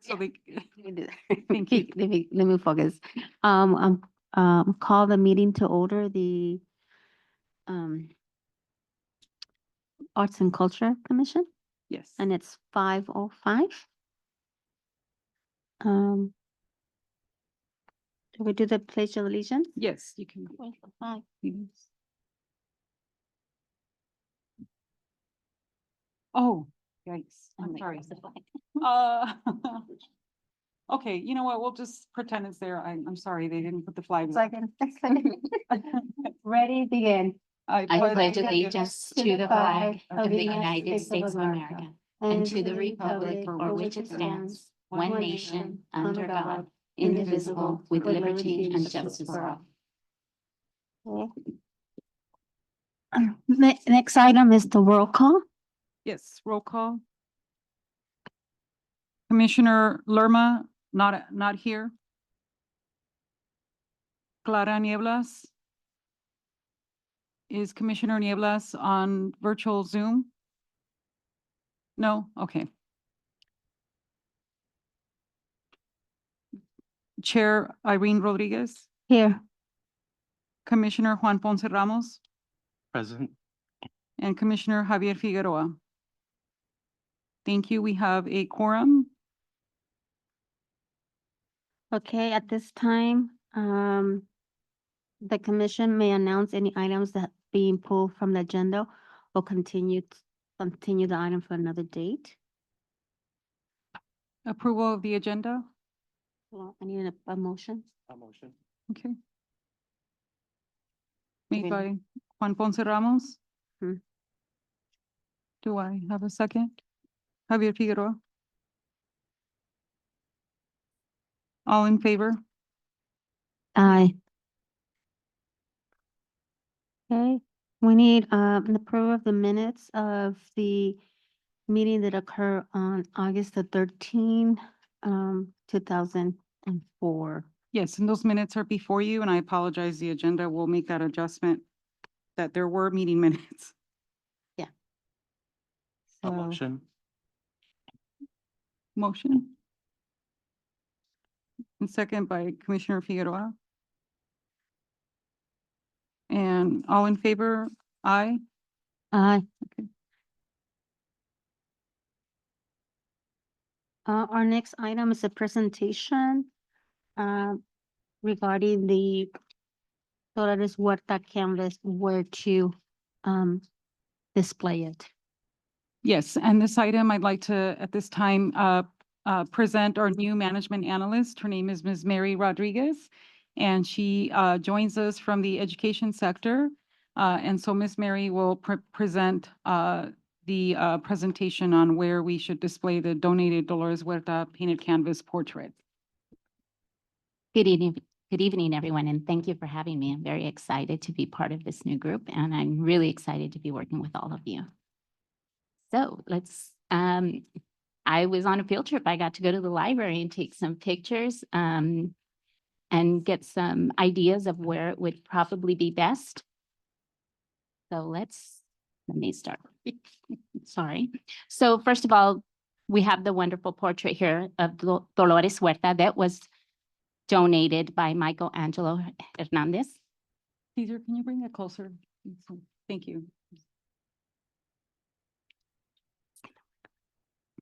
So they, Let me do that. Thank you. Let me focus. Call the meeting to order, the um Arts and Culture Commission, yes. and it's 5:05. Um, do we do the Pledge of Allegiance? Yes, you can. Five. Oh, yikes. I'm And sorry. the flag. Uh, okay, you know what? We'll just pretend it's there. I'm sorry, they didn't put the flags. up. Ready, begin. I pledge allegiance to the flag of the United States of America and to the republic for which it stands, one nation, under God, indivisible, with liberty and justice for all. Next item is the roll call. Yes, roll call. Commissioner Lerma, not here. Clara Nieblas. Is Commissioner Nieblas on virtual Zoom? No? Okay. Chair Irene Rodriguez, Here. Commissioner Juan Ponce Ramos, Present. and Commissioner Javier Figueroa. Thank you. We have a quorum. Okay, at this time, the commission may announce any items that being pulled from the agenda or continue the item for another date. Approval of the agenda. Well, I need a motion. A motion. Okay. Made Okay. by Juan Ponce Ramos. Hmm. Do I have a second? Javier Figueroa. All in favor? Aye. Okay, we need an approval of the minutes of the meeting that occurred on August the 13th, 2004. Yes, and those minutes are before you, and I apologize, the agenda will make that adjustment that there were meeting minutes. A So, motion. Motion. And second by Commissioner Figueroa. And all in favor? Aye. aye. Okay. Our next item is a presentation regarding the Dolores Huerta canvas, where to display it. Yes, and this item, I'd like to, at this time, present our new management analyst. Her name is Ms. Mary Rodriguez, and she joins us from the education sector. And so Ms. Mary will present the presentation on where we should display the donated Dolores Huerta painted canvas portrait. Good evening, everyone, and thank you for having me. I'm very excited to be part of this new group, and I'm really excited to be working with all of you. So I was on a field trip. I got to go to the library and take some pictures and get some ideas of where it would probably be best. So let me start. Sorry. So first of all, we have the wonderful portrait here of Dolores Huerta that was donated by Michael Angelo Hernandez. Caesar, can you bring it closer? Thank you.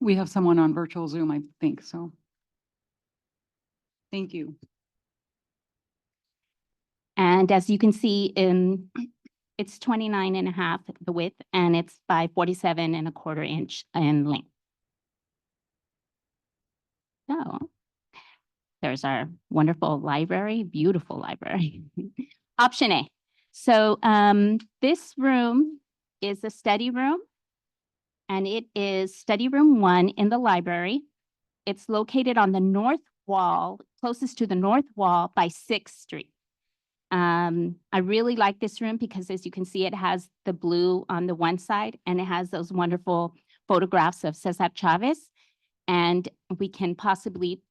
We have someone on virtual Zoom, I think, so. Thank you. And as you can see, it's 29.5 the width, and it's by 47.25 inch in length. So there's our wonderful library, beautiful library. Option A. So this room is a study room, and it is study room 1 in the library. It's located on the north wall, closest to the north wall by 6th Street. I really like this room because, as you can see, it has the blue on the one side, and it has those wonderful photographs of Cesar Chavez. And we can possibly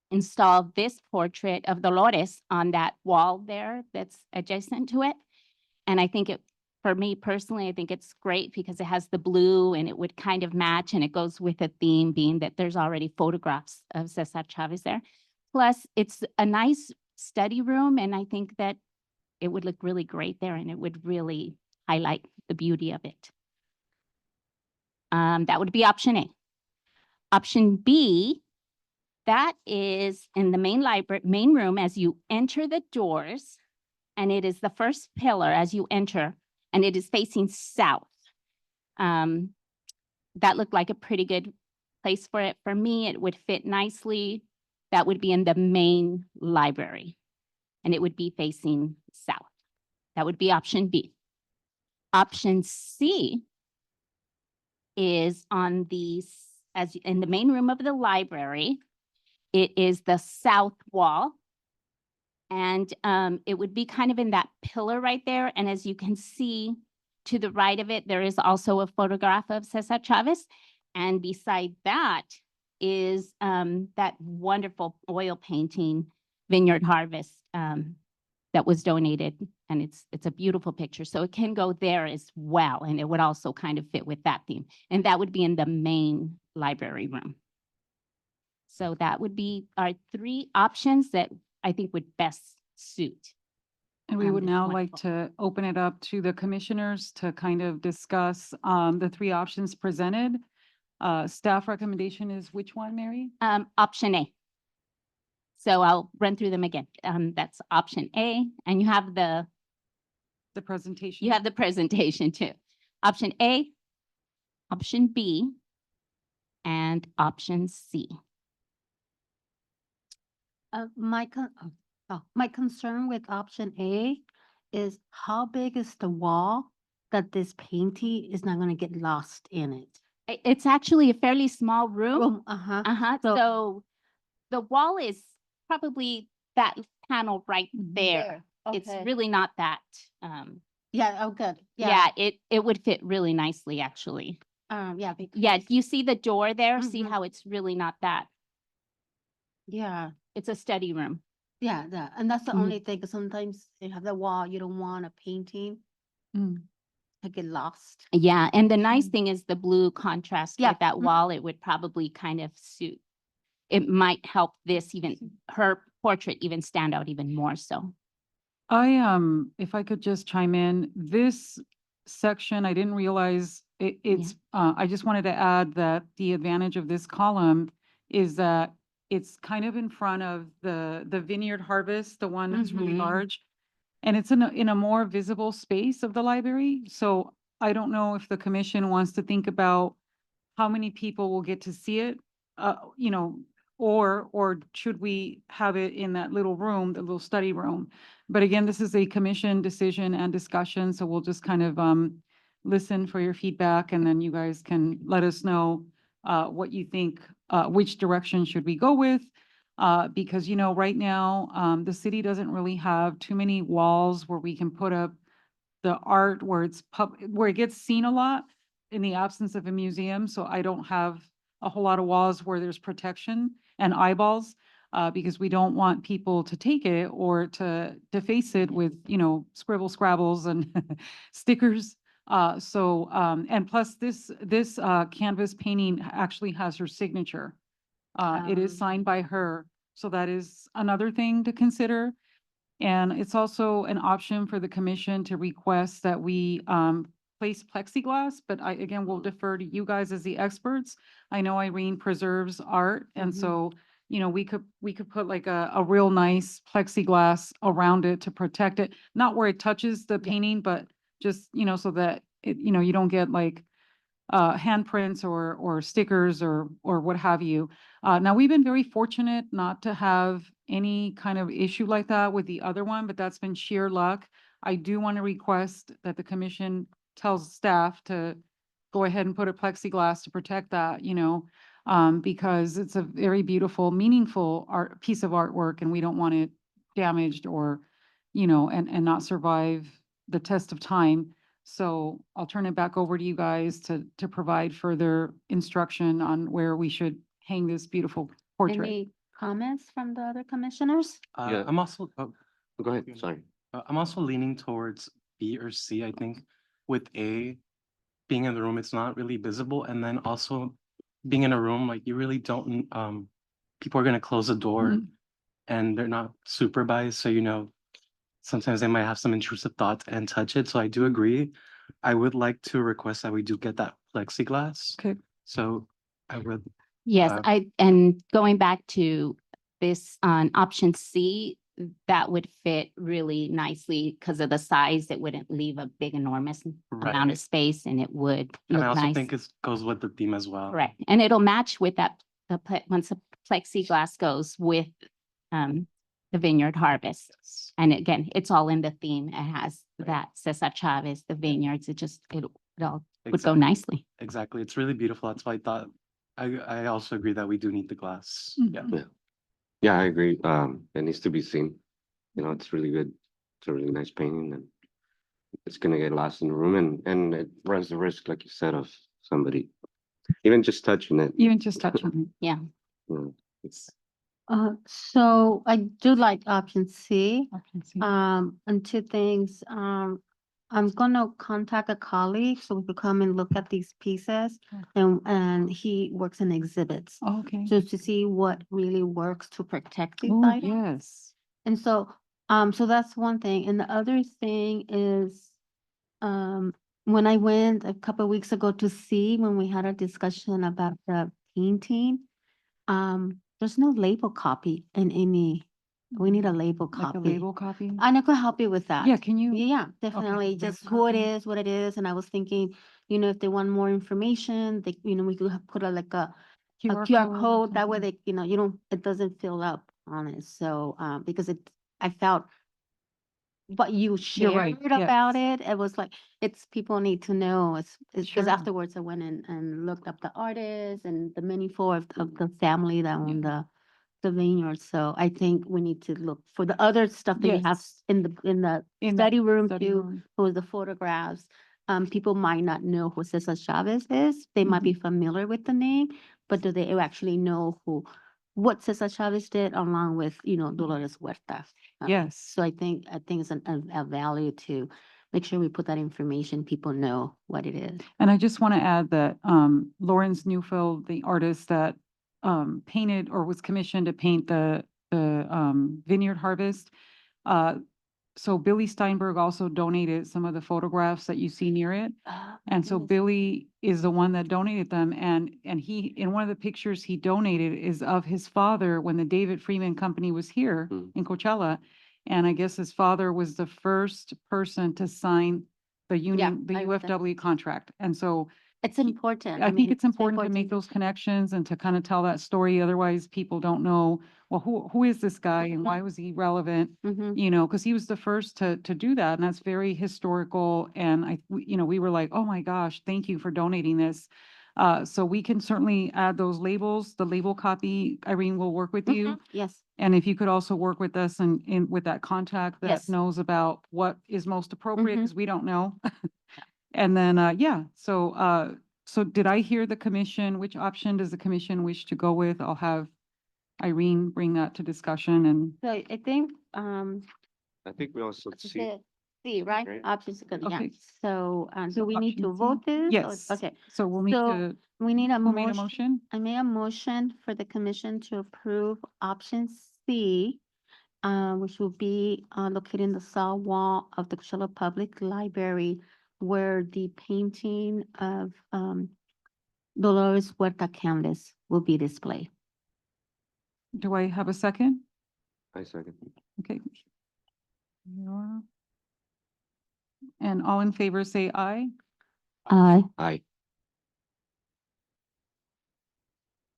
install this portrait of Dolores on that wall there that's adjacent to it. And I think for me personally, I think it's great because it has the blue and it would kind of match and it goes with a theme being that there's already photographs of Cesar Chavez there. Plus, it's a nice study room and I think that it would look really great there and it would really highlight the beauty of it. That would be option A. Option B, that is in the main room as you enter the doors, and it is the first pillar as you enter, and it is facing south. That looked like a pretty good place for it. For me, it would fit nicely. That would be in the main library, and it would be facing south. That would be option B. Option C is on the, as in the main room of the library. It is the south wall. And it would be kind of in that pillar right there. And as you can see to the right of it, there is also a photograph of Cesar Chavez. And beside that is that wonderful oil painting, Vineyard Harvest, that was donated. And it's a beautiful picture. So it can go there as well. And it would also kind of fit with that theme. And that would be in the main library room. So that would be our three options that I think would best suit. And we would this now like wonderful. to open it up to the commissioners to kind of discuss the three options presented. Staff recommendation is which one, Mary? Option A. So I'll run through them again. That's option A, and you have the The presentation. presentation too. Option A, option B, and option C. My concern with option A is how big is the wall that this painting is not gonna get lost in it? It's actually a fairly small room. Room, uh-huh. So the wall is probably that panel right there. It's Okay. really not that, Yeah, oh, good. yeah, it would fit really nicely, actually. Yeah. Yeah, you see the door there? See Mhm. how it's really not that, Yeah, it's a study room. yeah, and that's the Mhm. only thing, 'cause sometimes you have the wall, you don't want a painting Mm. to get lost. Yeah, and the nice Mhm. thing is the blue contrast Yeah, with that mhm. wall, it would probably kind of suit. It might help this even, her portrait even stand out even more so. If I could just chime in, this section, I didn't realize it's, I just wanted to add that the advantage of this column is that it's kind of in front of the Vineyard Harvest, the one that's really Mhm. large. And it's in a more visible space of the library. So I don't know if the commission wants to think about how many people will get to see it, you know, or should we have it in that little room, the little study room? But again, this is a commission decision and discussion, so we'll just kind of listen for your feedback and then you guys can let us know what you think, which direction should we go with? Because, you know, right now, the city doesn't really have too many walls where we can put up the art where where it gets seen a lot in the absence of a museum. So I don't have a whole lot of walls where there's protection and eyeballs, because we don't want people to take it or to deface it with, you know, scribble scrabbles and stickers. And plus this canvas painting actually has her signature. It is signed by her. So that is another thing to consider. And it's also an option for the commission to request that we place plexiglass, but again, we'll defer to you guys as the experts. I know Irene preserves art, and Mhm. so, you know, we could put like a real nice plexiglass around it to protect it, not where it touches the painting, but just, you know, so that it, you know, you don't get like handprints or stickers or what have you. Now, we've been very fortunate not to have any kind of issue like that with the other one, but that's been sheer luck. I do want to request that the commission tells staff to go ahead and put a plexiglass to protect that, you know, because it's a very beautiful, meaningful piece of artwork, and we don't want it damaged or, you know, and not survive the test of time. So I'll turn it back over to you guys to provide further instruction on where we should hang this beautiful portrait. Any comments from the other commissioners? Yeah. I'm also, Go ahead, sorry. I'm also leaning towards B or C. I think with being in the room, it's not really visible. And then also being in a room, like you really don't, people are gonna close the door Mhm. and they're not supervised. So, sometimes they might have some intrusive thoughts and touch it. So I do agree. I would like to request that we do get that plexiglass. Okay. So I would, Yes, Uh, and going back to this on option C, that would fit really nicely because of the size. It wouldn't leave a big enormous amount Right. of space and it would and I look also nice. think it goes with the theme as well. Correct. And it'll match with that, once the plexiglass goes with the Vineyard Harvest. Yes. And again, it's all in the theme. It has Right. that Cesar Chavez, the vineyards. It all would go Exactly. nicely. Exactly. It's really beautiful. That's why I thought, I also agree that we do need the glass. Yeah. Mhm. Yeah, I agree. It needs to be seen. It's really good. It's a really nice painting and it's gonna get lost in the room and it runs the risk, like you said, of somebody even just touching it. Even just touching it. Yeah. It's So I do like option C. Option C. And two things, I'm gonna contact a colleague so we could come and look at these pieces. Sure. And he works in exhibits, Oh, okay. just to see what really works to protect these Oh, items. yes. And so, so that's one thing. And the other thing is, when I went a couple of weeks ago to see, when we had a discussion about the painting, there's no label copy in any, we need a label Like a copy. label copy? And I could help you with that. Yeah, can you? Yeah, definitely, label just who it copy. is, what it is, and I was thinking, if they want more information, they, we could put like a QR or code, that way something? they, it doesn't fill up on it, so, because I felt what you You're right, shared about yes. it was like, people need to know, it's because Sure. afterwards I went and looked up the artist and the meaningful of the family that owned the vineyard, so I think we need to look for the other stuff that you have Yes. in the In the study room study too, room. for the photographs. People might not know who Cesar Chavez is. They might be familiar with the name, but do they actually know what Cesar Chavez did along with, Dolores Huerta? Yes. So I think it's a value to make sure we put that information, people know what it is. And I just want to add that Lawrence Neufeld, the artist that painted or was commissioned to paint the Vineyard Harvest. So Billy Steinberg also donated some of the photographs that you see near it. And so Billy is the one that donated them. And he, in one of the pictures he donated is of his father when the David Freeman Company was here Mm. in Coachella. And I guess his father was the first person to sign the union, the I read that. UFW contract. And so It's important. I think mean, it's important to make those connections and to kind of tell that story. Otherwise, people don't know, well, who is this guy and why was he relevant? Mhm. Because he was the first to do that, and that's very historical. And we were like, oh my gosh, thank you for donating this. So we can certainly add those labels. The label copy, Irene will work with you. Mhm. Yes, And if you could also work with us and with that contact that Yes. knows about what is most appropriate, Mhm. because we don't know. And then, so did I hear the commission? Which option does the commission wish to go with? I'll have Irene bring that to discussion and, so I think, I think we also see. the C, right? Right. Options, good, yeah. Okay. So, do we need option to C? vote this? or- Yes. Okay, So we'll need So, to, we need a who made a motion. motion? I made a motion for the commission to approve option C, which will be located in the south wall of the Coachella Public Library, where the painting of Dolores Huerta canvas will be displayed. Do I have a second? I second. Okay. Leora. And all in favor, say aye. Aye.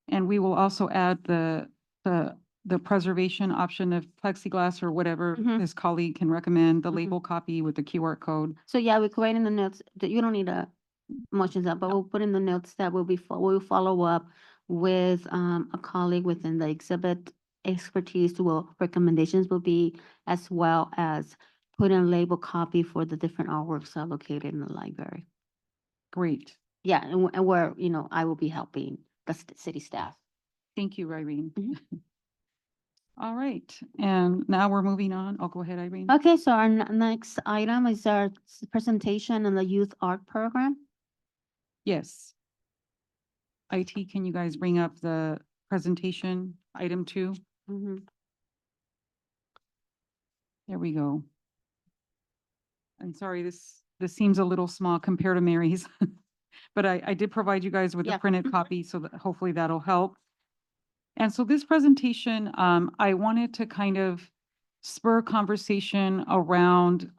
And we will also add the preservation option of plexiglass or whatever Mhm. this colleague can recommend, the Mhm. label copy with the QR code. So yeah, we could write in the notes that you don't need a motions up, but we'll put in the notes that we'll follow up with a colleague within the exhibit expertise recommendations will be, as well as put in label copy for the different artworks that are located in the library. Great. Yeah, and where, I will be helping the city staff. Thank you, Irene. Mhm. All right, and now we're moving on. Oh, go ahead, Irene. Okay, so our next item is our presentation on the youth art program. Yes. IT, can you guys bring up the presentation, item 2? Mhm. There we go. I'm sorry, this seems a little small compared to Mary's. But I did provide you guys with a Yeah. printed copy, so that hopefully that'll help. And so this presentation, I wanted to kind of spur conversation around,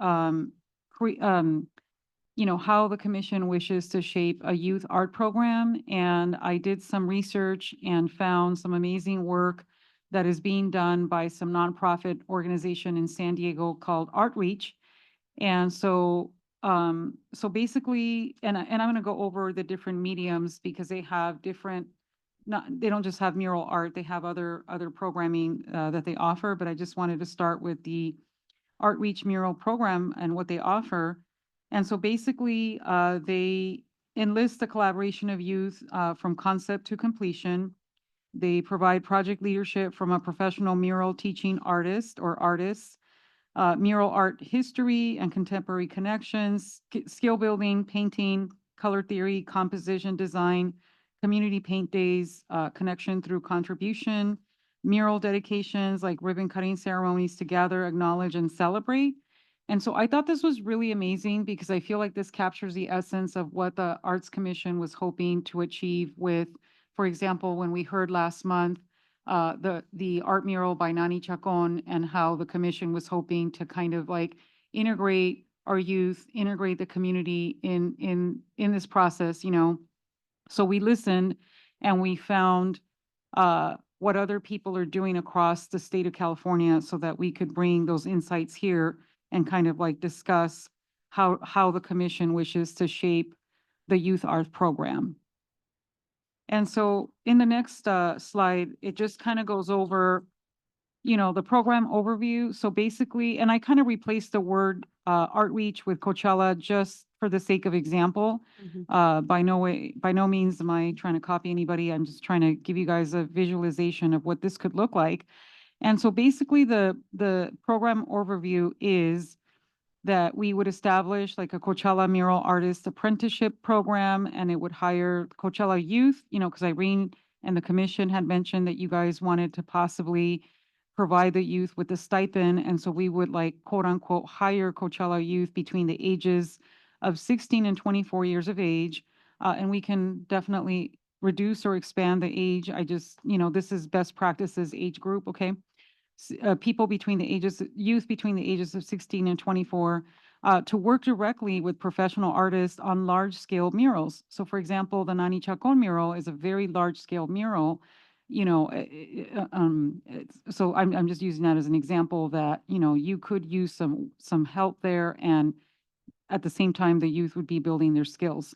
you know, how the commission wishes to shape a youth art program. And I did some research and found some amazing work that is being done by some nonprofit organization in San Diego called Artreach. And so basically, and I'm gonna go over the different mediums because they have different, they don't just have mural art, they have other programming that they offer, but I just wanted to start with the Artreach mural program and what they offer. And so basically, they enlist the collaboration of youth from concept to completion. They provide project leadership from a professional mural teaching artist or artists, mural art history and contemporary connections, skill building, painting, color theory, composition design, community paint days, connection through contribution, mural dedications like ribbon cutting ceremonies to gather, acknowledge, and celebrate. And so I thought this was really amazing because I feel like this captures the essence of what the Arts Commission was hoping to achieve with, for example, when we heard last month the art mural by Nani Chacon and how the commission was hoping to kind of like integrate our youth, integrate the community in this process, you know. So we listened and we found what other people are doing across the state of California so that we could bring those insights here and kind of like discuss how the commission wishes to shape the youth art program. And so in the next slide, it just kind of goes over, you know, the program overview. So basically, and I kind of replaced the word Artreach with Coachella just for the sake of example. Mhm. By no means am I trying to copy anybody. I'm just trying to give you guys a visualization of what this could look like. And so basically the program overview is that we would establish like a Coachella mural artist apprenticeship program, and it would hire Coachella youth, you know, because Irene and the commission had mentioned that you guys wanted to possibly provide the youth with a stipend. And so we would like quote unquote hire Coachella youth between the ages of 16 and 24 years of age. And we can definitely reduce or expand the age. I just, you know, this is best practices age group, okay? People between the ages, youth between the ages of 16 and 24, to work directly with professional artists on large-scale murals. So for example, the Nani Chacon mural is a very large-scale mural, you know, so I'm just using that as an example that, you know, you could use some help there, and at the same time, the youth would be building their skills.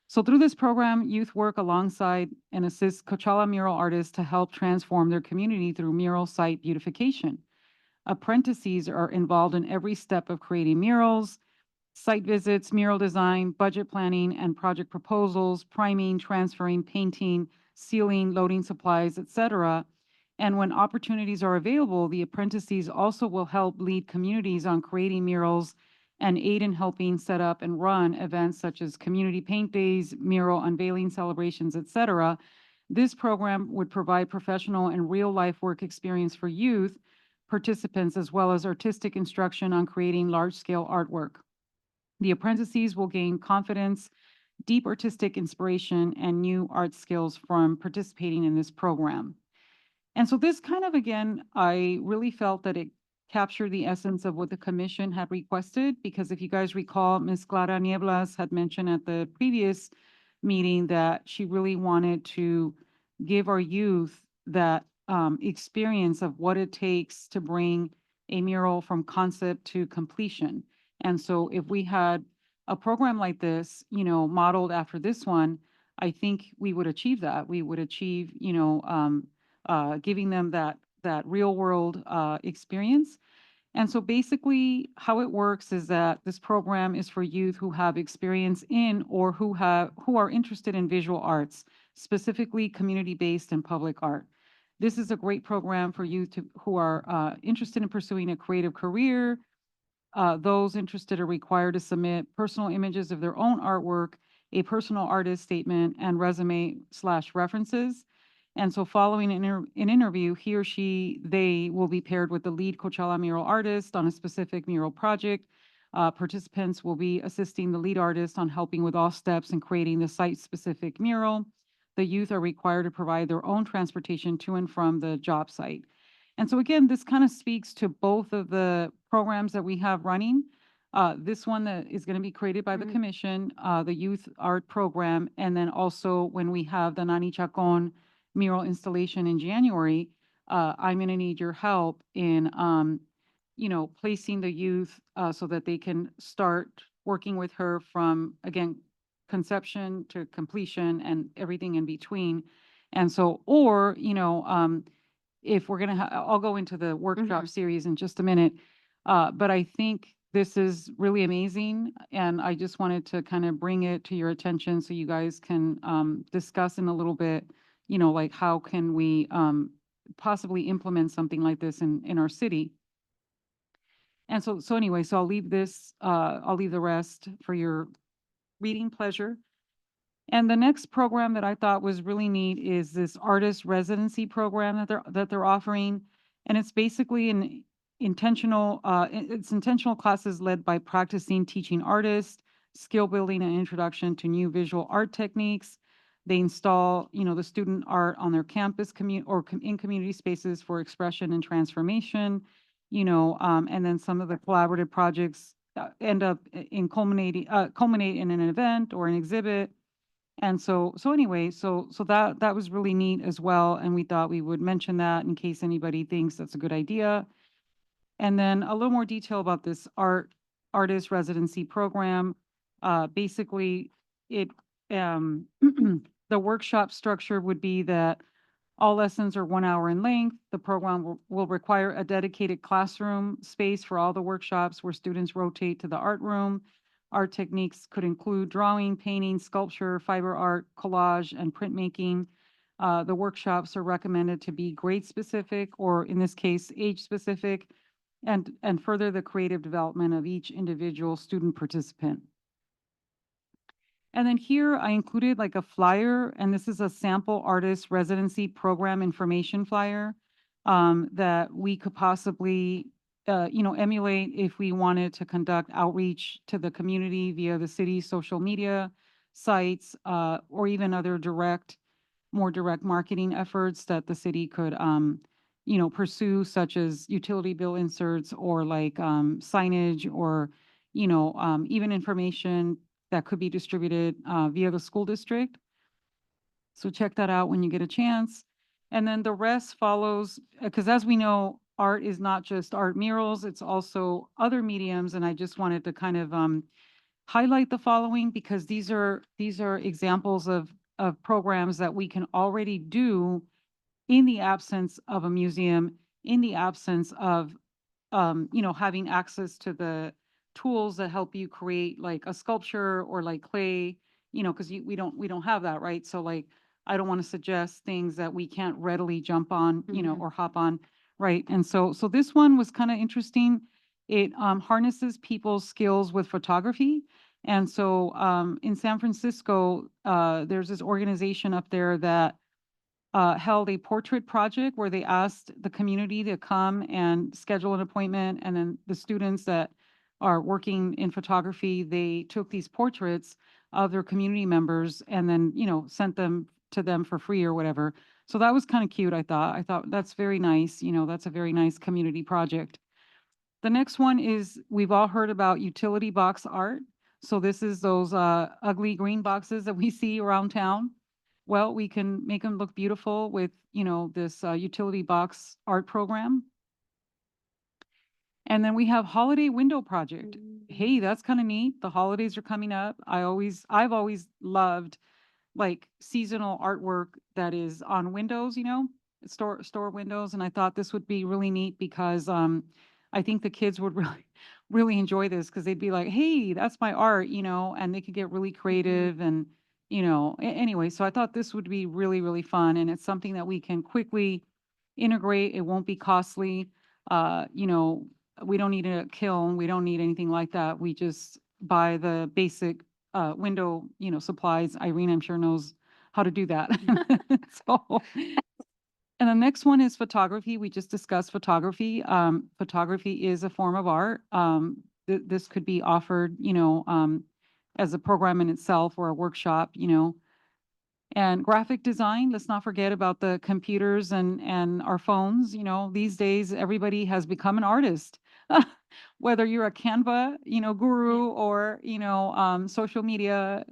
So through this program, youth work alongside and assist Coachella mural artists to help transform their community through mural site beautification. Apprentices are involved in every step of creating murals, site visits, mural design, budget planning, and project proposals, priming, transferring, painting, sealing, loading supplies, etc. And when opportunities are available, the apprentices also will help lead communities on creating murals and aid in helping set up and run events such as community paint days, mural unveiling celebrations, etc. This program would provide professional and real-life work experience for youth participants as well as artistic instruction on creating large-scale artwork. The apprentices will gain confidence, deep artistic inspiration, and new art skills from participating in this program. And so this kind of, again, I really felt that it captured the essence of what the commission had requested, because if you guys recall, Ms. Clara Nieblas had mentioned at the previous meeting that she really wanted to give our youth that experience of what it takes to bring a mural from concept to completion. And so if we had a program like this, you know, modeled after this one, I think we would achieve that. We would achieve, you know, giving them that real world experience. And so basically how it works is that this program is for youth who have experience in or who are interested in visual arts, specifically community-based and public art. This is a great program for youth who are interested in pursuing a creative career. Those interested are required to submit personal images of their own artwork, a personal artist statement, and resume/references. And so following an interview, he or they will be paired with the lead Coachella mural artist on a specific mural project. Participants will be assisting the lead artist on helping with all steps in creating the site-specific mural. The youth are required to provide their own transportation to and from the job site. And so again, this kind of speaks to both of the programs that we have running. This one that is going to be created by the Mhm. commission, the youth art program, and then also when we have the Nani Chacon mural installation in January, I'm going to need your help in, placing the youth so that they can start working with her from, again, conception to completion and everything in between. And so, or, if we're gonna I'll go into the workshop Mhm. series in just a minute. But I think this is really amazing, and I just wanted to kind of bring it to your attention so you guys can discuss in a little bit, like how can we possibly implement something like this in our city. And so anyway, so I'll leave the rest for your reading pleasure. And the next program that I thought was really neat is this artist residency program that they're offering. And it's basically it's intentional classes led by practicing teaching artists, skill building and introduction to new visual art techniques. They install, the student art on their campus in community spaces for expression and transformation, and then some of the collaborative projects end up culminate in an event or an exhibit. And so anyway, so that was really neat as well, and we thought we would mention that in case anybody thinks that's a good idea. And then a little more detail about this artist residency program. Basically, it the workshop structure would be that all lessons are 1 hour in length. The program will require a dedicated classroom space for all the workshops where students rotate to the art room. Art techniques could include drawing, painting, sculpture, fiber art, collage, and printmaking. The workshops are recommended to be grade specific, or in this case, age specific, and further the creative development of each individual student participant. And then here I included like a flyer, and this is a sample artist residency program information flyer that we could possibly, emulate if we wanted to conduct outreach to the community via the city's social media sites, or even other more direct marketing efforts that the city could, pursue, such as utility bill inserts or like signage, or, even information that could be distributed via the school district. So check that out when you get a chance. And then the rest follows, because as we know, art is not just art murals, it's also other mediums. And I just wanted to kind of highlight the following, because these are examples of programs that we can already do in the absence of a museum, in the absence of having access to the tools that help you create like a sculpture or like clay, because we don't have that, right? So like, I don't want to suggest things that we can't readily jump on, Mhm. or hop on, right? And so this one was kind of interesting. It harnesses people's skills with photography. And so in San Francisco, there's this organization up there that held a portrait project where they asked the community to come and schedule an appointment. And then the students that are working in photography, they took these portraits of their community members and then, sent them to them for free or whatever. So that was kind of cute, I thought. I thought that's very nice. That's a very nice community project. The next one is, we've all heard about utility box art. So this is those ugly green boxes that we see around town. Well, we can make them look beautiful with, this utility box art program. And then we have holiday window project. Hey, that's kind of neat. The holidays are coming up. I've always loved like seasonal artwork that is on windows, store windows. And I thought this would be really neat because I think the kids would really, really enjoy this, because they'd be like, hey, that's my art, and they could get really creative and, anyway, so I thought this would be really, really fun. And it's something that we can quickly integrate. It won't be costly. You know, we don't need a kiln. We don't need anything like that. We just buy the basic window, you know, supplies. Irene, I'm sure knows how to do that. So, and the next one is photography. We just discussed photography. Photography is a form of art. This could be offered, you know, as a program in itself or a workshop, you know. And graphic design, let's not forget about the computers and our phones, you know, these days, everybody has become an artist. Whether you're a Canva, you know, guru or, you know, social media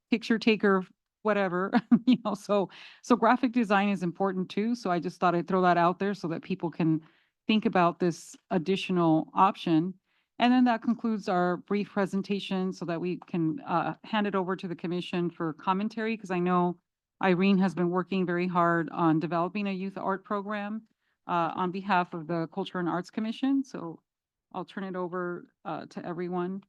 picture taker, whatever, you know, so graphic design is important too. So I just thought I'd throw that out there so that people can think about this additional option. And then that concludes our brief presentation so that we can hand it over to the commission for commentary, because I know Irene has been working very hard on developing a youth art program on behalf of the Culture and Arts Commission. So I'll turn it over to everyone.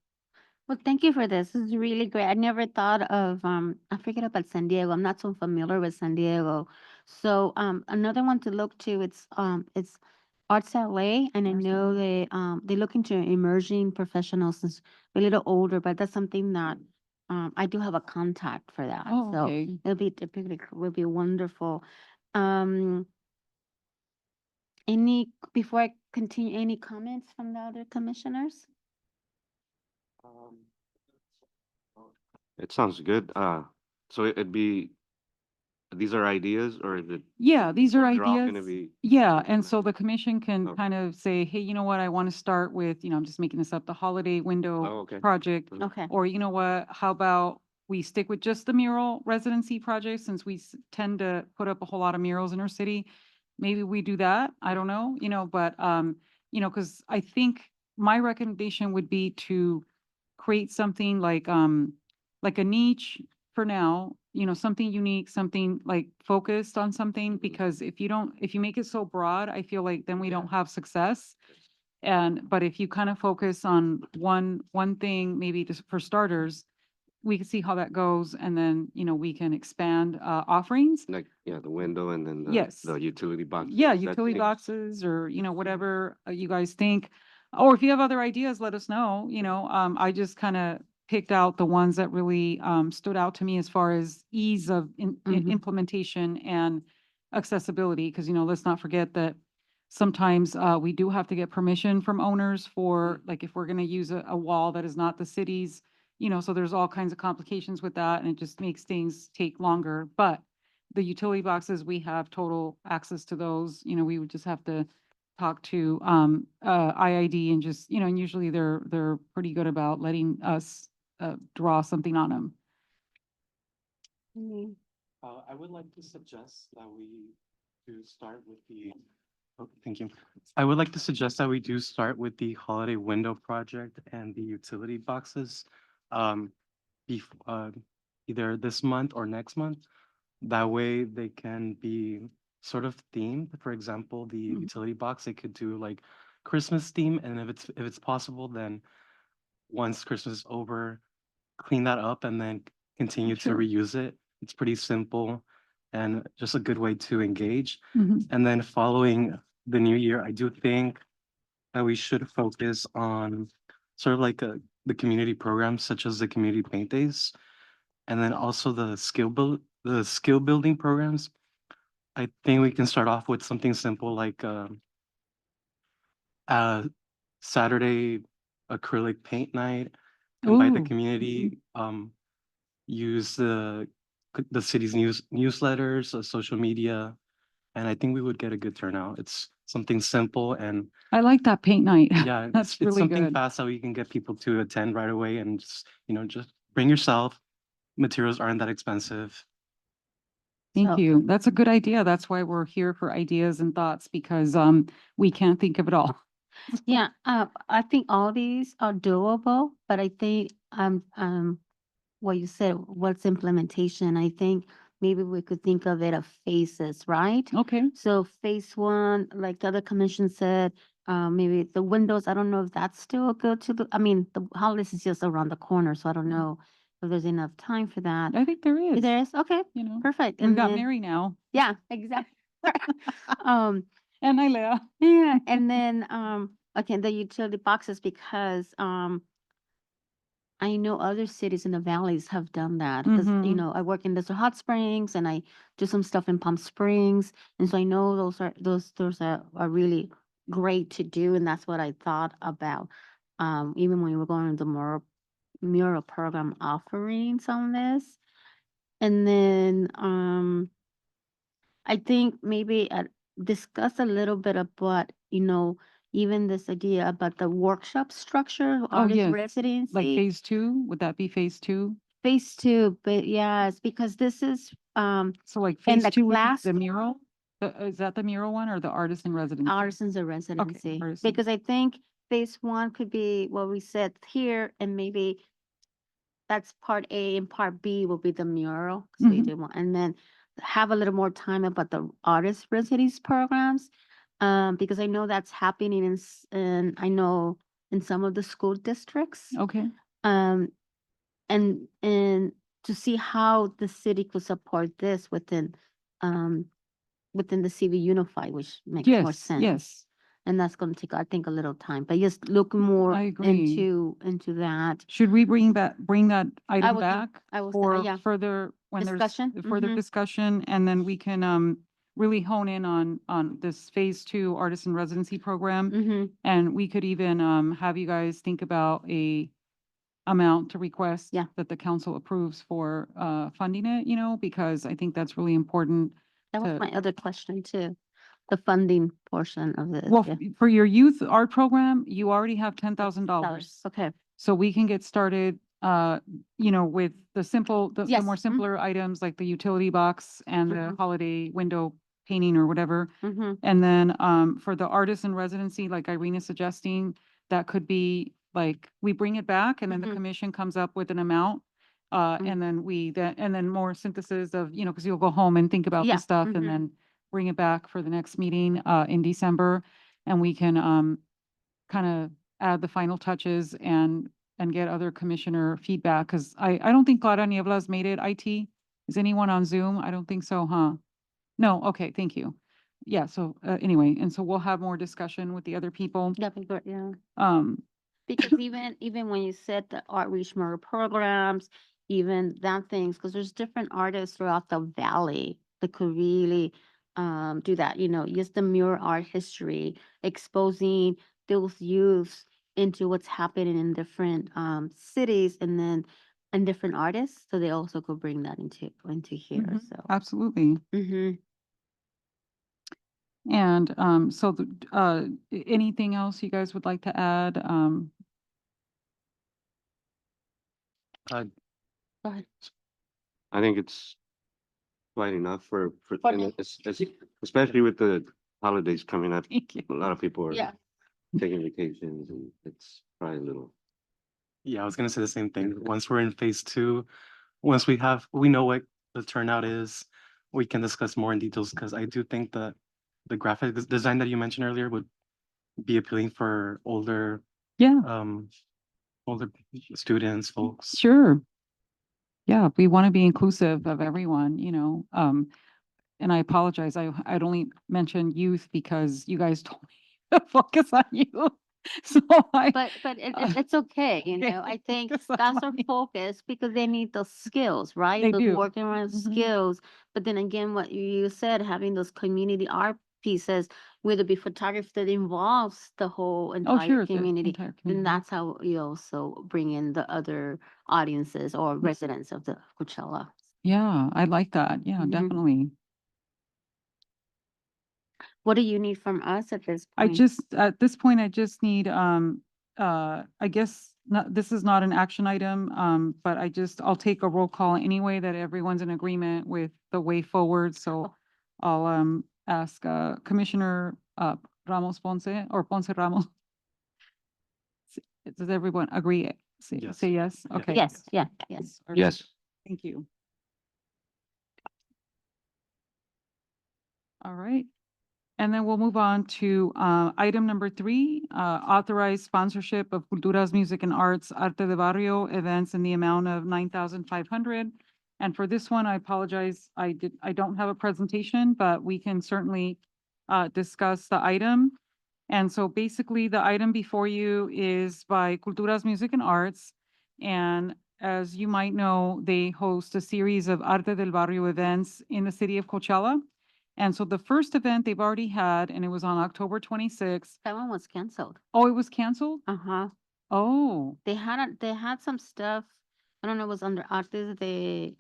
Well, thank you for this. This is really great. I never thought of, I forget about San Diego. I'm not so familiar with San Diego. So, another one to look to, it's Arts LA, and I Arts know they look into emerging professionals since we're a little older, but that's something that, I do have a contact for that. Oh, So okay. will be wonderful. Um, before I continue, any comments from the other commissioners? It sounds good. So it'd be, these are ideas or is it? Yeah, these are or they're all ideas. Gonna be, Yeah, and so the commission can Okay. kind of say, hey, you know what, I want to start with, you know, I'm just making this up, the holiday Oh, window okay. project. Mhm. Okay. Or you know what, how about we stick with just the mural residency project since we tend to put up a whole lot of murals in our city. Maybe we do that. I don't know, you know, but, you know, because I think my recommendation would be to create something like a niche for now, you know, something unique, something like focused on something, because if you make it so broad, I feel like then we don't have success. But if you kind of focus on one thing, maybe just for starters, we can see how that goes and then, you know, we can expand offerings. Like, yeah, the window and then Yes. the utility box. Yeah, that utility thing. boxes or, you know, whatever you guys think. Or if you have other ideas, let us know, you know, I just kind of picked out the ones that really stood out to me as far as ease of Mhm. implementation and accessibility, because, you know, let's not forget that sometimes we do have to get permission from owners for, like, if we're going to use a wall that is not the city's, you know, so there's all kinds of complications with that, and it just makes things take longer. But the utility boxes, we have total access to those. You know, we would just have to talk to IID and just, you know, and usually they're pretty good about letting us draw something on them. Mhm. I would like to suggest that we do start with the, oh, thank you. I would like to suggest that we do start with the holiday window project and the utility boxes. Um, either this month or next month. That way they can be sort of themed. For example, the Mhm. utility box, they could do like Christmas theme, and if it's possible, then once Christmas is over, clean that up and then continue to Sure. reuse it. It's pretty simple and just a good way to engage. Mhm. And then following the new year, I do think that we should focus on sort of like the community programs such as the community paint days, and then also the skill building programs. I think we can start off with something simple like uh Saturday acrylic paint night, invite the Ooh. community, use the city's newsletters, social media, and I think we would get a good turnout. It's something simple and I like that paint night. yeah, That's it's really something good. fast that we can get people to attend right away and just, you know, just bring yourself. Materials aren't that expensive. Thank So- you. That's a good idea. That's why we're here for ideas and thoughts, because we can't think of it all. Yeah, I think all these are doable, but I think, what you said, what's implementation? I think maybe we could think of it of phases, right? Okay. So phase one, like the other commission said, maybe the windows, I don't know if that's still good to do. I mean, the holidays is just around the corner, so I don't know if there's enough time for that. I think there is. There is, okay, You know, perfect. we And got then, Mary now. yeah, exactly. Um, And Ailea. yeah, and then, again, the utility boxes because, I know other cities in the valleys have done that because, Mhm. I work in Desert Hot Springs and I do some stuff in Palm Springs. And so I know those are really great to do. And that's what I thought about. Even when we were going to the mural program offerings on this. And then, I think maybe discuss a little bit about, even this idea about the workshop structure, Oh, artist yes. Like residency. phase two, would that be phase two? Phase two, but yes, because this is, So like and phase the two would be class the mural? Is that the mural one or the artist in residence? artisans in residency. artisans. Because I think phase one could be what we said here, and maybe that's part A and part B will be the mural. So you Mhm. do one, and then have a little more time about the artist residency programs. Because I know that's happening and I know in some of the school districts. Okay, Um, and to see how the city could support this um, within the CV Unified, which makes more yes, sense. yes, And that's gonna take, I think, a little time, but just look more I agree. into that. Should we bring that item will do- back I will say, for yeah. further, when there's Discussion? further Mhm. discussion, and then we can really hone in on this phase two artisan residency program. Mm-hmm. And we could even have you guys think about a amount to request Yeah. that the council approves for funding it, because I think that's really important. That was to- my other question too, the funding portion of this. Well, Yeah. for your youth art program, you already have $10,000. Okay. So we can get started, with the simple, the Yes. more simpler items like the utility box and the Mhm. holiday window painting or whatever. Mm-hmm. And then for the artist in residency, like Irene is suggesting, that could be like, we bring it back and then the Mhm. commission comes up with an amount. Mhm. And then more synthesis of, because you'll go home and think about Yeah. this stuff Mhm. and then bring it back for the next meeting in December. And we can kind of add the final touches and get other commissioner feedback, because I don't think Clara Niebla's made it IT. Is anyone on Zoom? I don't think so, huh? No, okay, thank you. Yeah, so anyway, and so we'll have more discussion with the other people. That'd be good, yeah. Um, Because even when you said the outreach more programs, even that things, because there's different artists throughout the valley that could really do that, just the mural art history, exposing those youths into what's happening in different cities and different artists, so they also could bring that into here. mhm, So Absolutely. hmm And so anything else you guys would like to add? Uh, go ahead. I think it's quite enough For and now. especially with the holidays coming up. Thank you. A lot of people are Yeah. taking vacations and it's probably a little. Yeah, I was gonna say the same thing. Once we're in phase two, once we know what the turnout is, we can discuss more in details, because I do think that the graphic design that you mentioned earlier would be appealing for Yeah, older students, folks. sure. Yeah, we want to be inclusive of everyone, and I apologize. I'd only mentioned youth because you guys told me to focus on youth. So But it's okay, I think Because that's that's our my- focus because they need those skills, right? They Those do. working around Mhm. skills. But then again, what you said, having those community art pieces, whether it be photography that involves the whole Oh, entire sure. The community, entire then community. that's how you also bring in the other audiences or residents of the Coachella. Yeah, I like that. Yeah, Mhm. definitely. What do you need from us at this I point? just, at this point, I just need, I guess, not, this is not an action item, but I'll take a roll call anyway, that everyone's in agreement with the way forward, so I'll, ask, Commissioner, Ramos Ponce, or Ponce Ramos. Does everyone agree? Yes. Say yes? Yeah. Okay. Yes, yes. Yes. Thank you. All right. And then we'll move on to item number 3, authorize sponsorship of Culturas, Music and Arts, Arte de Barrio events in the amount of $9,500 And for this one, I apologize, I don't have a presentation, but we can certainly discuss the item. And so basically, the item before you is by Culturas Music and Arts. And as you might know, they host a series of Arte del Barrio events in the city of Coachella. And so the first event they've already had, and it was on October 26th. That one was canceled. Oh, it was canceled? Uh-huh. Oh, They had some stuff, I don't know, it was under Artes del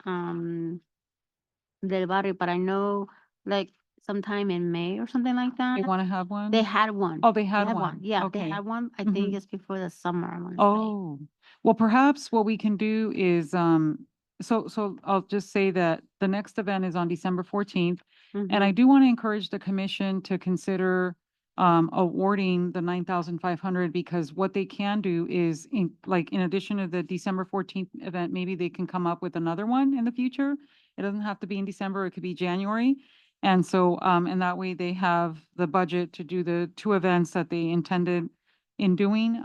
Barrio, but I know like sometime in May or something like they that. want to have one? They had one. Oh, they had one. Yeah, they Okay. had one. I Mhm. think it's before the summer, I want to say. Oh, well, perhaps what we can do is, so I'll just say that the next event is on December 14th. And I Mhm. do want to encourage the commission to consider awarding the 9,500, because what they can do is in addition to the December 14th event, maybe they can come up with another one in the future. It doesn't have to be in December, it could be January. And so, and that way they have the budget to do the two events that they intended in doing.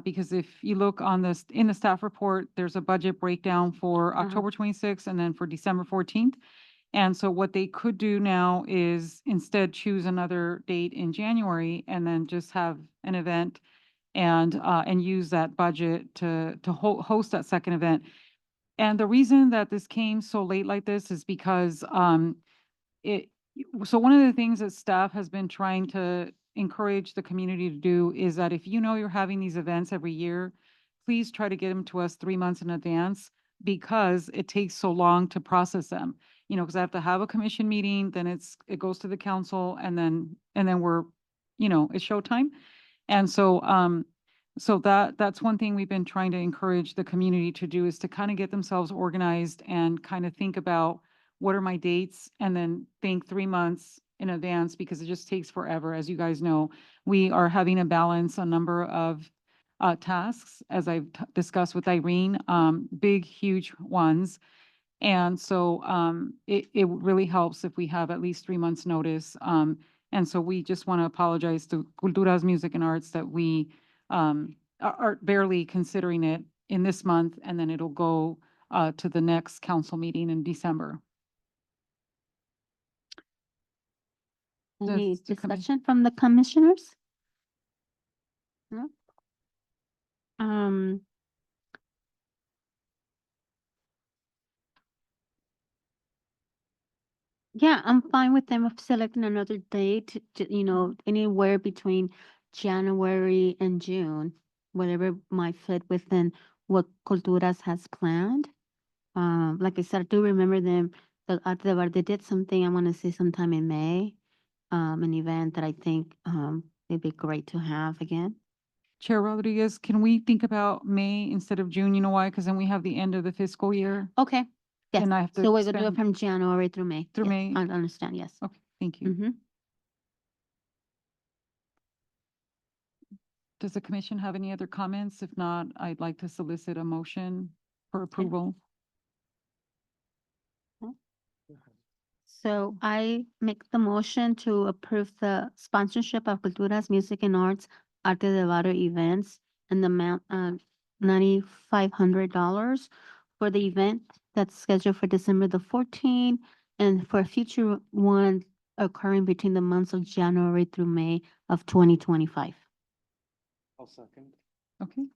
Because if you look on this, in the staff report, there's a budget breakdown for Uh-huh. October 26th and then for December 14th. And so what they could do now is instead choose another date in January and then just have an event and use that budget to host that second event. And the reason that this came so late like this is because it, so one of the things that staff has been trying to encourage the community to do is that if you know you're having these events every year, please try to get them to us 3 months in advance, because it takes so long to process them. You know, because I have to have a commission meeting, then it goes to the council, and then we're, it's showtime. And so, so that's one thing we've been trying to encourage the community to do, is to kind of get themselves organized and kind of think about what are my dates, and then think 3 months in advance, because it just takes forever. As you guys know, we are having to balance a number of tasks, as I've discussed with Irene, big, huge ones. And so it really helps if we have at least 3 months' notice. And so we just want to apologize to Culturas Music and Arts that we are barely considering it in this month, and then it'll go to the next council meeting in December. Any Does the commi- discussion from the commissioners? No? Um, yeah, I'm fine with them of selecting another date, anywhere between January and June, whatever might fit within what Culturas has planned. Like I said, I do remember them, the Arte de Bar, they did something, I want to say sometime in May, an event that I think, it'd be great to have again. Chair Rodriguez, can we think about May instead of June? You know why? Because then we have the end of the fiscal year. Okay, yes, And I have to so we're gonna do it spend from January through May. through Yes, May. I understand, yes. Okay, thank you. Mm-hmm. Does the commission have any other comments? If not, I'd like to solicit a motion for approval. So I make the motion to approve the sponsorship of Culturas, Music and Arts, Arte de Barrio events in the amount of $9,500 for the event that's scheduled for December the 14th, and for a future one occurring between the months of January through May of 2025. I'll second. Okay.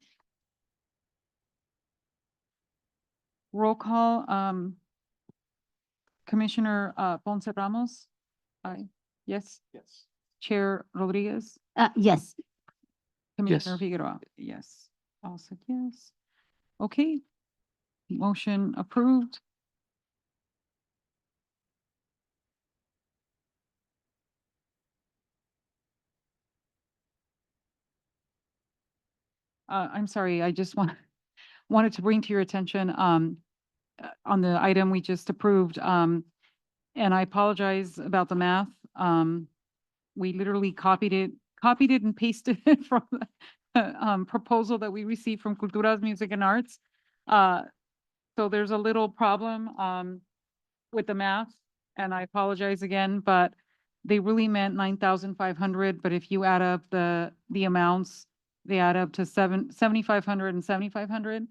Roll call, Commissioner Ponce Ramos? Aye. Yes. Yes. Chair Rodriguez? Yes, Commissioner Figueroa? Yes. Also yes. Okay. Motion approved. I'm sorry, I just wanted to bring to your attention, on the item we just approved, and I apologize about the math. We literally copied it and pasted it from the proposal that we received from Culturas, Music and Arts. So there's a little problem, with the math, and I apologize again, but they really meant 9,500, but if you add up the amounts, they add up to 7,500 and 7,500.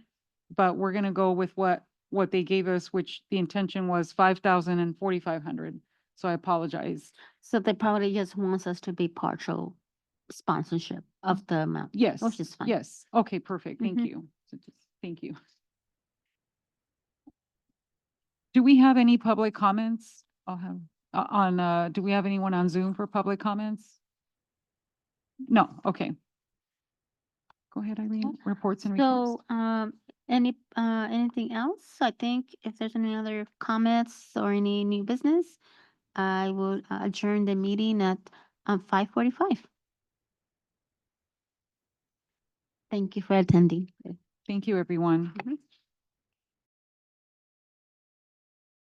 But we're gonna go with what what they gave us, which the intention was 5,000 and 4,500. So I apologize. So they probably just wants us to be partial sponsorship of the amount. Yes, Which is fine. yes. Okay, perfect. Thank Mhm. you. Thank you. Do we have any public comments? I'll have, do we have anyone on Zoom for public comments? No, okay. Go ahead, Irene, reports and reports. So, anything else? I think if there's any other comments or any new business, I will adjourn the meeting at 5:45. Thank you for attending. Thank you, everyone. Mhm.